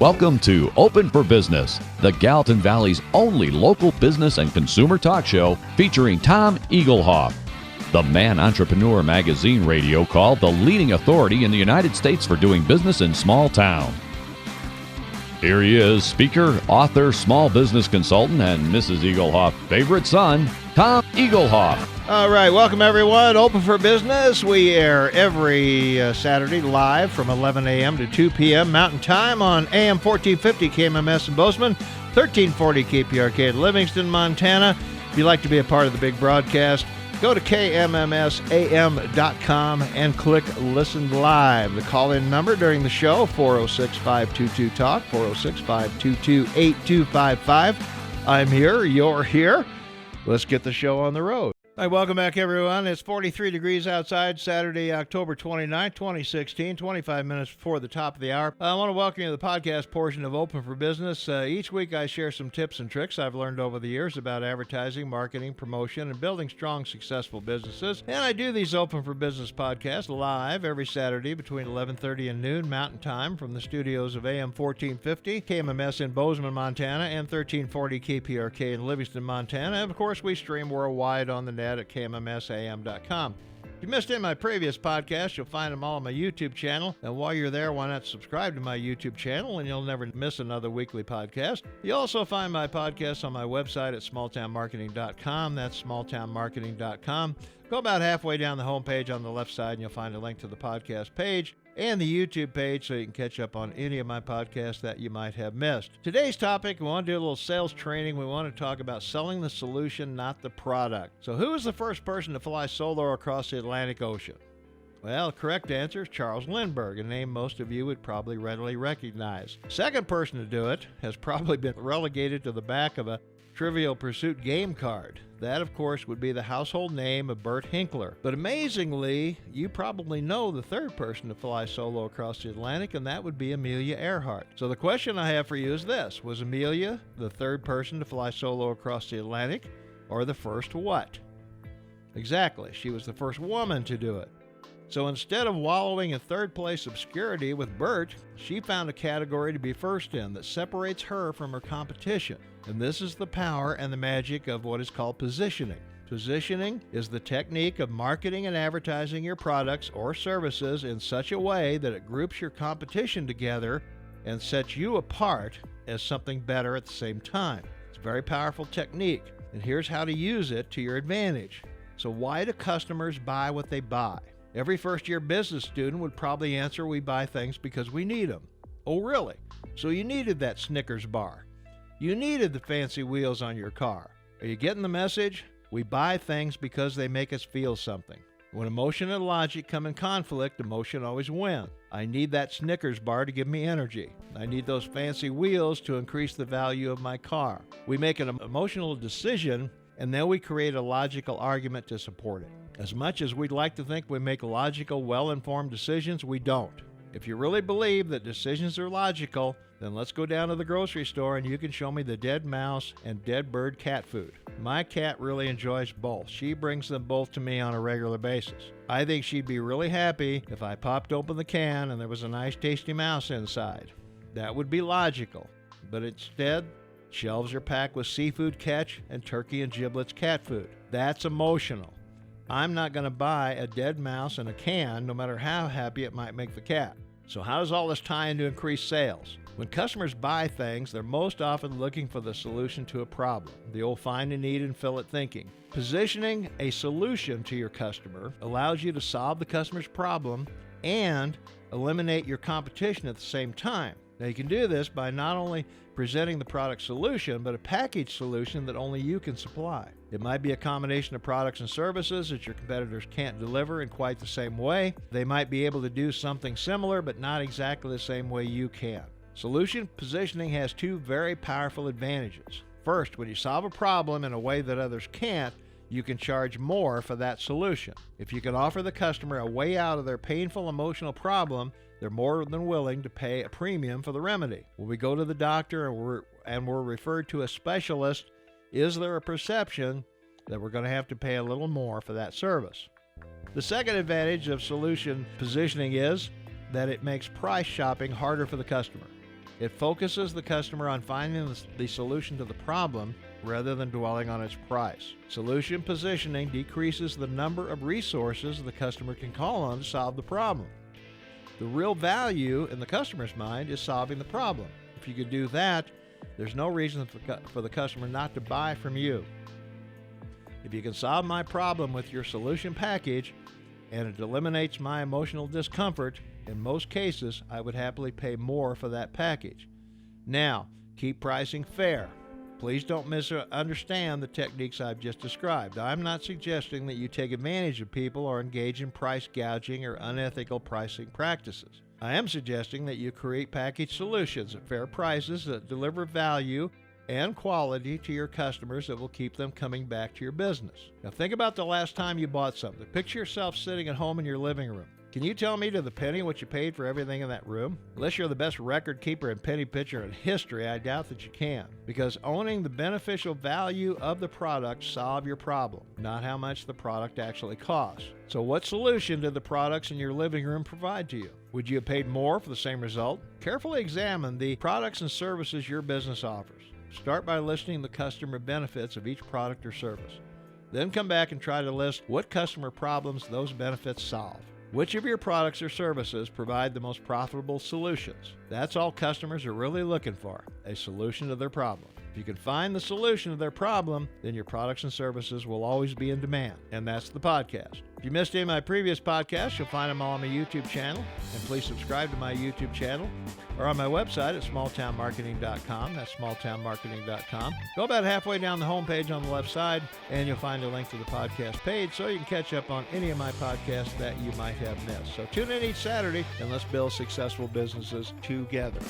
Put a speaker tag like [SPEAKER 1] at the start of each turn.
[SPEAKER 1] Welcome to Open for Business, the Gallatin Valley's only local business and consumer talk show featuring Tom Egelhoff, the Man Entrepreneur magazine radio called the leading authority in the United States for doing business in small town. Here he is, speaker, author, small business consultant, and Mrs. Egelhoff's favorite son, Tom Egelhoff.
[SPEAKER 2] All right, welcome everyone. Open for Business. We air every Saturday live from 11 a.m. to 2 p.m. Mountain Time on AM 1450 KMMS in Bozeman, 1340 KPRK in Livingston, Montana. If you'd like to be a part of the big broadcast, go to KMMSAM.com and click Listen Live. The call-in number during the show, 406-522-TALK, 406-522-8255. I'm here, you're here. Let's get the show on the road. All right, welcome back, everyone. It's 43 degrees outside, Saturday, October 29, 2016, 25 minutes before the top of the hour. I want to welcome you to the podcast portion of Open for Business. Each week I share some tips and tricks I've learned over the years about advertising, marketing, promotion, and building strong, successful businesses. And I do these Open for Business podcasts live every Saturday between 11:30 and noon Mountain Time from the studios of AM 1450, KMMS in Bozeman, Montana, and 1340 KPRK in Livingston, Montana. And, of course, we stream worldwide on the net at KMMSAM.com. If you missed any of my previous podcasts, you'll find them all on my YouTube channel. And while you're there, why not subscribe to my YouTube channel, and you'll never miss another weekly podcast. You'll also find my podcasts on my website at smalltownmarketing.com. That's smalltownmarketing.com. Go about halfway down the homepage on the left side, and you'll find a link to the podcast page and the YouTube page so you can catch up on any of my podcasts that you might have missed. Today's topic, we want to do a little sales training. We want to talk about selling the solution, not the product. So who was the first person to fly solo across the Atlantic Ocean? Well, the correct answer is Charles Lindbergh, a name most of you would probably readily recognize. Second person to do it has probably been relegated to the back of a Trivial Pursuit game card. That, of course, would be the household name of Bert Hinkler. But amazingly, you probably know the third person to fly solo across the Atlantic, and that would be Amelia Earhart. So the question I have for you is this: was Amelia the third person to fly solo across the Atlantic, or the first what? Exactly, she was the first woman to do it. So instead of wallowing in third-place obscurity with Bert, she found a category to be first in that separates her from her competition. And this is the power and the magic of what is called positioning. Positioning is the technique of marketing and advertising your products or services in such a way that it groups your competition together and sets you apart as something better at the same time. It's a very powerful technique, and here's how to use it to your advantage. So why do customers buy what they buy? Every first-year business student would probably answer, we buy things because we need them. Oh, really? So you needed that Snickers bar. You needed the fancy wheels on your car. Are you getting the message? We buy things because they make us feel something. When emotion and logic come in conflict, emotion always wins. I need that Snickers bar to give me energy. I need those fancy wheels to increase the value of my car. We make an emotional decision, and then we create a logical argument to support it. As much as we'd like to think we make logical, well-informed decisions, we don't. If you really believe that decisions are logical, then let's go down to the grocery store and you can show me the dead mouse and dead bird cat food. My cat really enjoys both. She brings them both to me on a regular basis. I think she'd be really happy if I popped open the can and there was a nice tasty mouse inside. That would be logical. But instead, shelves are packed with seafood catch and turkey and giblets cat food. That's emotional. I'm not going to buy a dead mouse in a can, no matter how happy it might make the cat. So how does all this tie into increased sales? When customers buy things, they're most often looking for the solution to a problem. The old find a need and fill it thinking. Positioning a solution to your customer allows you to solve the customer's problem and eliminate your competition at the same time. Now, you can do this by not only presenting the product solution, but a package solution that only you can supply. It might be a combination of products and services that your competitors can't deliver in quite the same way. They might be able to do something similar, but not exactly the same way you can. Solution positioning has two very powerful advantages. First, when you solve a problem in a way that others can't, you can charge more for that solution. If you can offer the customer a way out of their painful emotional problem, they're more than willing to pay a premium for the remedy. When we go to the doctor and we're referred to a specialist, is there a perception that we're going to have to pay a little more for that service? The second advantage of solution positioning is that it makes price shopping harder for the customer. It focuses the customer on finding the solution to the problem rather than dwelling on its price. Solution positioning decreases the number of resources the customer can call on to solve the problem. The real value in the customer's mind is solving the problem. If you could do that, there's no reason for the customer not to buy from you. If you can solve my problem with your solution package and it eliminates my emotional discomfort, in most cases, I would happily pay more for that package. Now, keep pricing fair. Please don't misunderstand the techniques I've just described. I'm not suggesting that you take advantage of people or engage in price gouging or unethical pricing practices. I am suggesting that you create package solutions at fair prices that deliver value and quality to your customers that will keep them coming back to your business. Now think about the last time you bought something. Picture yourself sitting at home in your living room. Can you tell me to the penny what you paid for everything in that room? Unless you're the best record keeper and penny pitcher in history, I doubt that you can. Because owning the beneficial value of the product solve your problem, not how much the product actually costs. So what solution did the products in your living room provide to you? Would you have paid more for the same result? Carefully examine the products and services your business offers. Start by listing the customer benefits of each product or service. Then come back and try to list what customer problems those benefits solve. Which of your products or services provide the most profitable solutions? That's all customers are really looking for, a solution to their problem. If you can find the solution to their problem, then your products and services will always be in demand. And that's the podcast. If you missed any of my previous podcasts, you'll find them all on my YouTube channel. And please subscribe to my YouTube channel or on my website at smalltownmarketing.com. That's smalltownmarketing.com. Go about halfway down the homepage on the left side, and you'll find a link to the podcast page so you can catch up on any of my podcasts that you might have missed. So tune in each Saturday, and let's build successful businesses together.